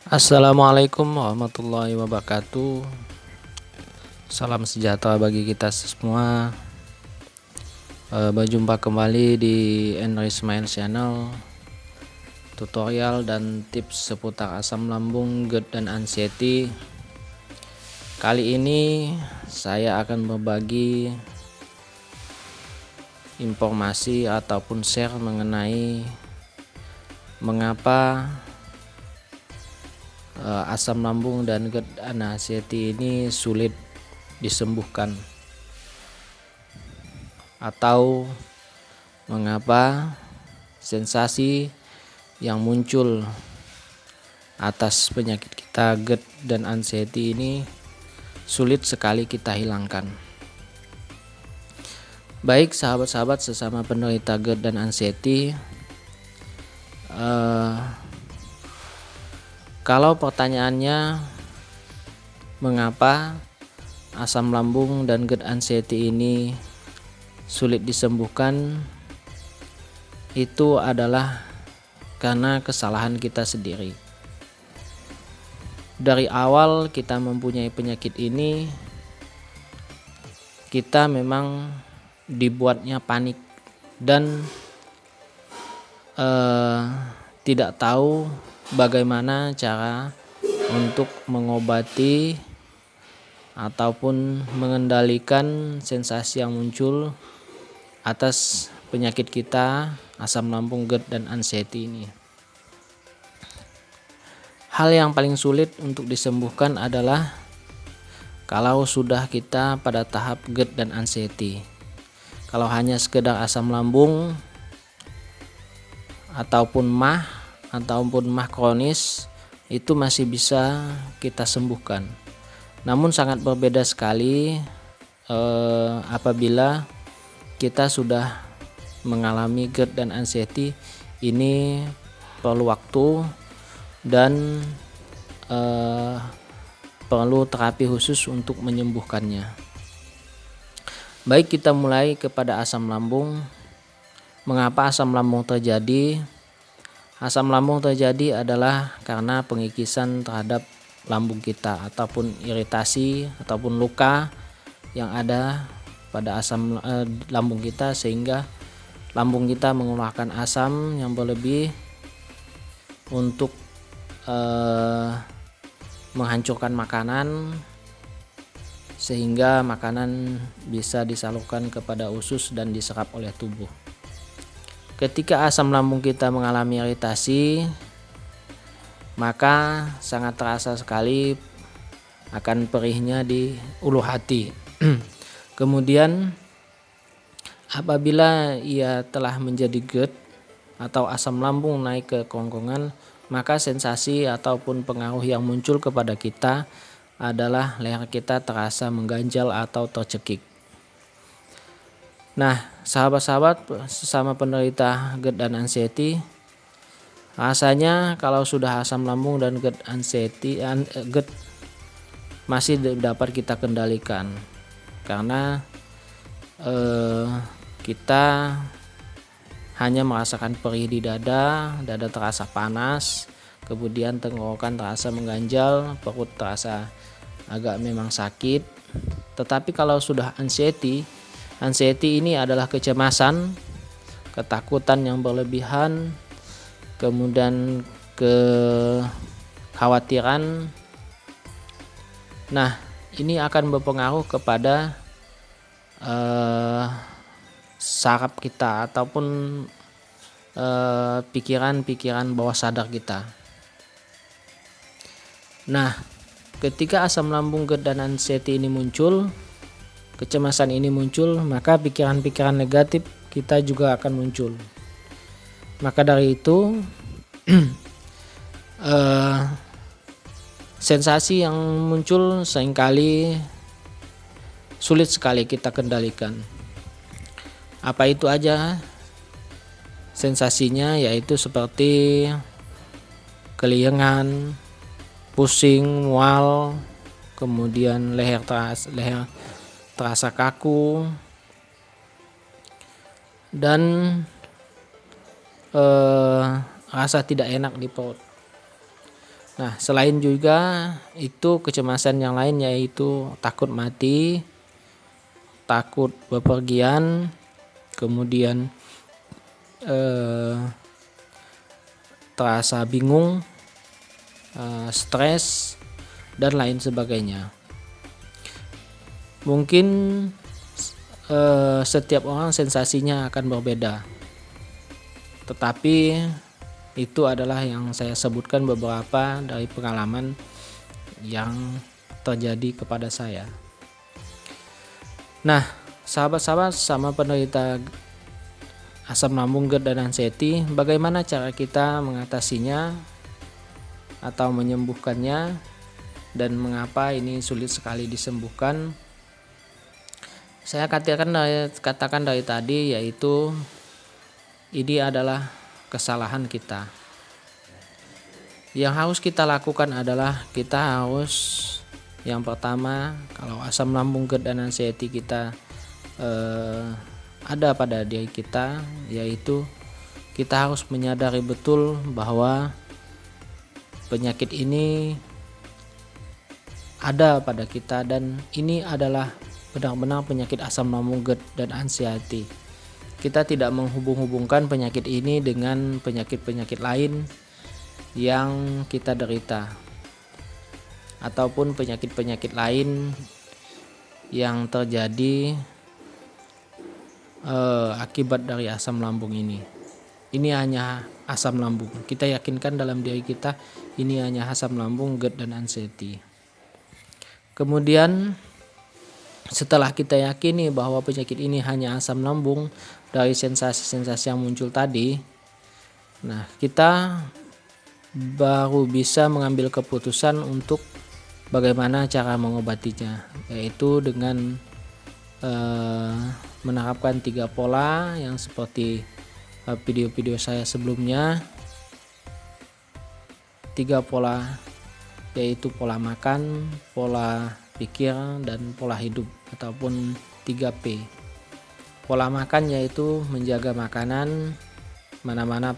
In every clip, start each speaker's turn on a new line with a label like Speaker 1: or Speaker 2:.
Speaker 1: Assalamualaikum warahmatullahi wabarakatuh. Salam sejahtera bagi kita semua. Berjumpa kembali di Enri Ismail Channel, tutorial dan tips seputar asam lambung, GERD dan anxiety. Kali ini saya akan berbagi informasi ataupun share mengenai mengapa asam lambung dan GERD dan anxiety ini sulit disembuhkan, atau mengapa sensasi yang muncul atas penyakit kita GERD dan anxiety ini sulit sekali kita hilangkan. Baik sahabat-sahabat sesama penderita GERD dan anxiety, kalau pertanyaannya mengapa asam lambung dan GERD anxiety ini sulit disembuhkan, itu adalah karena kesalahan kita sendiri. Dari awal kita mempunyai penyakit ini, kita memang dibuatnya panik dan tidak tahu bagaimana cara untuk mengobati ataupun mengendalikan sensasi yang muncul atas penyakit kita asam lambung, GERD dan anxiety ini. Hal yang paling sulit untuk disembuhkan adalah kalau sudah kita pada tahap GERD dan anxiety. Kalau hanya sekedar asam lambung ataupun MAH kronis, itu masih bisa kita sembuhkan. Namun sangat berbeda sekali apabila kita sudah mengalami GERD dan anxiety. Ini perlu waktu dan perlu terapi khusus untuk menyembuhkannya. Baik, kita mulai kepada asam lambung. Mengapa asam lambung terjadi? Asam lambung terjadi adalah karena pengikisan terhadap lambung kita ataupun iritasi ataupun luka yang ada pada asam lambung kita, sehingga lambung kita mengeluarkan asam yang berlebih untuk menghancurkan makanan, sehingga makanan bisa disalurkan kepada usus dan diserap oleh tubuh. Ketika asam lambung kita mengalami iritasi, maka sangat terasa sekali akan perihnya di ulu hati. Kemudian apabila ia telah menjadi GERD atau asam lambung naik ke kerongkongan, maka sensasi ataupun pengaruh yang muncul kepada kita adalah leher kita terasa mengganjal atau tercekik. Nah, sahabat-sahabat sesama penderita GERD dan anxiety, rasanya kalau sudah asam lambung dan GERD masih dapat kita kendalikan, karena kita hanya merasakan perih di dada terasa panas, kemudian tenggorokan terasa mengganjal, perut terasa agak memang sakit. Tetapi kalau sudah anxiety ini adalah kecemasan, ketakutan yang berlebihan, kemudian kekhawatiran. Nah, ini akan berpengaruh kepada saraf kita ataupun pikiran bawah sadar kita. Nah, ketika asam lambung, GERD dan anxiety ini muncul, kecemasan ini muncul, maka pikiran-pikiran negatif kita juga akan muncul. Maka dari itu sensasi yang muncul seringkali sulit sekali kita kendalikan. Apa itu aja sensasinya? Yaitu seperti keliengan, pusing, mual, kemudian leher terasa kaku, dan rasa tidak enak di perut. Nah, selain juga itu kecemasan yang lain yaitu takut mati, takut bepergian, kemudian terasa bingung, stres, dan lain sebagainya. Mungkin setiap orang sensasinya akan berbeda, tetapi itu adalah yang saya sebutkan beberapa dari pengalaman yang terjadi kepada saya. Nah, sahabat-sahabat sama penderita asam lambung, GERD dan anxiety, bagaimana cara kita mengatasinya atau menyembuhkannya, dan mengapa ini sulit sekali disembuhkan? Saya katakan dari tadi, yaitu ini adalah kesalahan kita. Yang harus kita lakukan adalah kita harus, yang pertama, kalau asam lambung, GERD dan anxiety kita ada pada diri kita, yaitu kita harus menyadari betul bahwa penyakit ini ada pada kita, dan ini adalah benar-benar penyakit asam lambung, GERD dan anxiety. Kita tidak menghubung-hubungkan penyakit ini dengan penyakit-penyakit lain yang kita derita, ataupun penyakit-penyakit lain yang terjadi akibat dari asam lambung ini. Ini hanya asam lambung. Kita yakinkan dalam diri kita ini hanya asam lambung, GERD dan anxiety. Kemudian setelah kita yakini bahwa penyakit ini hanya asam lambung dari sensasi-sensasi yang muncul tadi, nah kita baru bisa mengambil keputusan untuk bagaimana cara mengobatinya, yaitu dengan menerapkan 3 pola yang seperti video-video saya sebelumnya. 3 pola yaitu pola makan, pola pikir, dan pola hidup, ataupun 3P. Pola makan yaitu menjaga makanan, mana-mana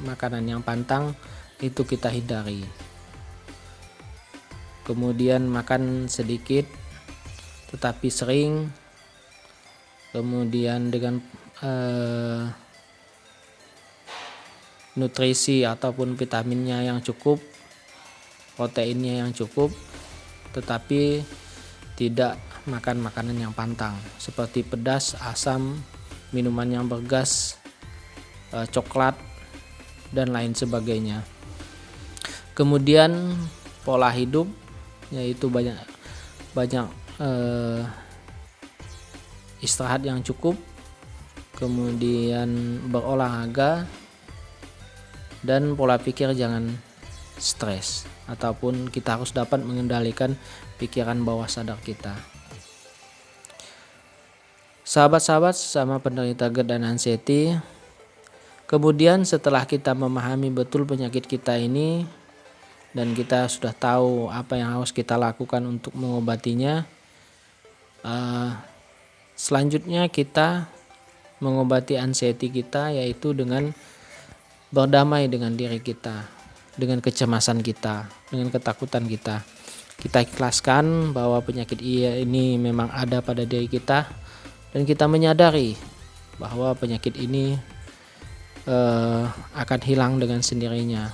Speaker 1: makanan yang pantang itu kita hindari. Kemudian makan sedikit tetapi sering. Kemudian dengan nutrisi ataupun vitaminnya yang cukup, proteinnya yang cukup, tetapi tidak makan makanan yang pantang seperti pedas, asam, minuman yang bergas, coklat, dan lain sebagainya. Kemudian pola hidup yaitu banyak istirahat yang cukup, kemudian berolahraga, dan pola pikir jangan stres, ataupun kita harus dapat mengendalikan pikiran bawah sadar kita. Sahabat-sahabat sama penderita GERD dan anxiety, kemudian setelah kita memahami betul penyakit kita ini dan kita sudah tahu apa yang harus kita lakukan untuk mengobatinya, selanjutnya kita mengobati anxiety kita, yaitu dengan berdamai dengan diri kita, dengan kecemasan kita, dengan ketakutan kita. Kita ikhlaskan bahwa penyakit ini memang ada pada diri kita, dan kita menyadari bahwa penyakit ini akan hilang dengan sendirinya.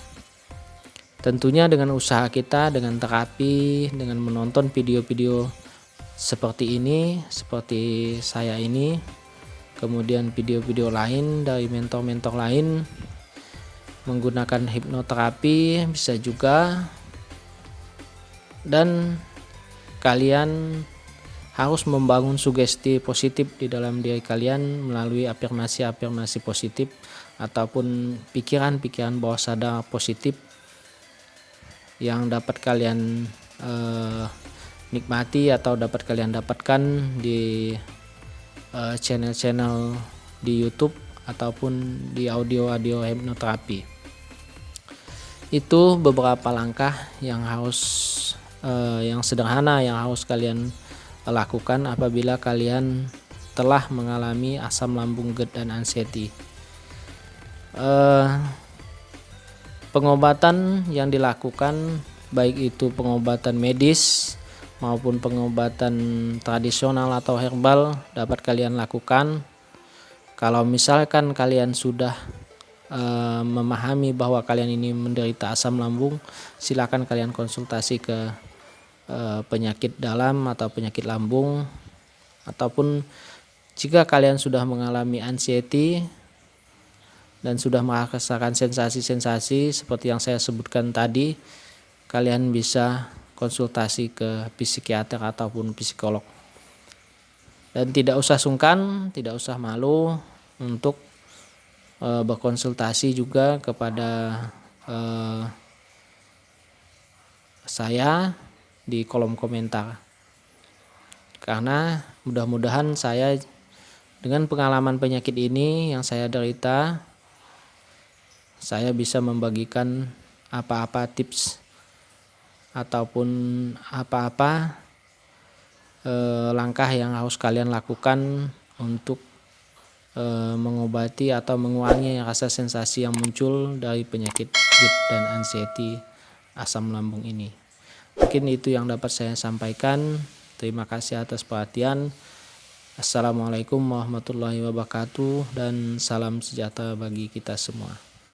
Speaker 1: Tentunya dengan usaha kita, dengan terapi, dengan menonton video-video seperti ini, seperti saya ini, kemudian video-video lain dari mentor-mentor lain, menggunakan hipnoterapi bisa juga, dan kalian harus membangun sugesti positif di dalam diri kalian melalui afirmasi-afirmasi positif ataupun pikiran-pikiran bawah sadar positif yang dapat kalian nikmati atau dapat kalian dapatkan di channel-channel di YouTube ataupun di audio hipnoterapi. Itu beberapa langkah yang sederhana yang harus kalian lakukan apabila kalian telah mengalami asam lambung, GERD dan anxiety. Pengobatan yang dilakukan baik itu pengobatan medis maupun pengobatan tradisional atau herbal dapat kalian lakukan. Kalau misalkan kalian sudah memahami bahwa kalian ini menderita asam lambung, silakan kalian konsultasi ke penyakit dalam atau penyakit lambung, ataupun jika kalian sudah mengalami anxiety dan sudah merasakan sensasi-sensasi seperti yang saya sebutkan tadi, kalian bisa konsultasi ke psikiater ataupun psikolog. Dan tidak usah sungkan, tidak usah malu untuk berkonsultasi juga kepada saya di kolom komentar. Karena mudah-mudahan saya dengan pengalaman penyakit ini yang saya derita, saya bisa membagikan apa-apa tips ataupun apa-apa langkah yang harus kalian lakukan untuk mengobati atau mengurangi rasa sensasi yang muncul dari penyakit GERD dan anxiety asam lambung ini. Mungkin itu yang dapat saya sampaikan. Terima kasih atas perhatian. Assalamualaikum warahmatullahi wabarakatuh dan salam sejahtera bagi kita semua.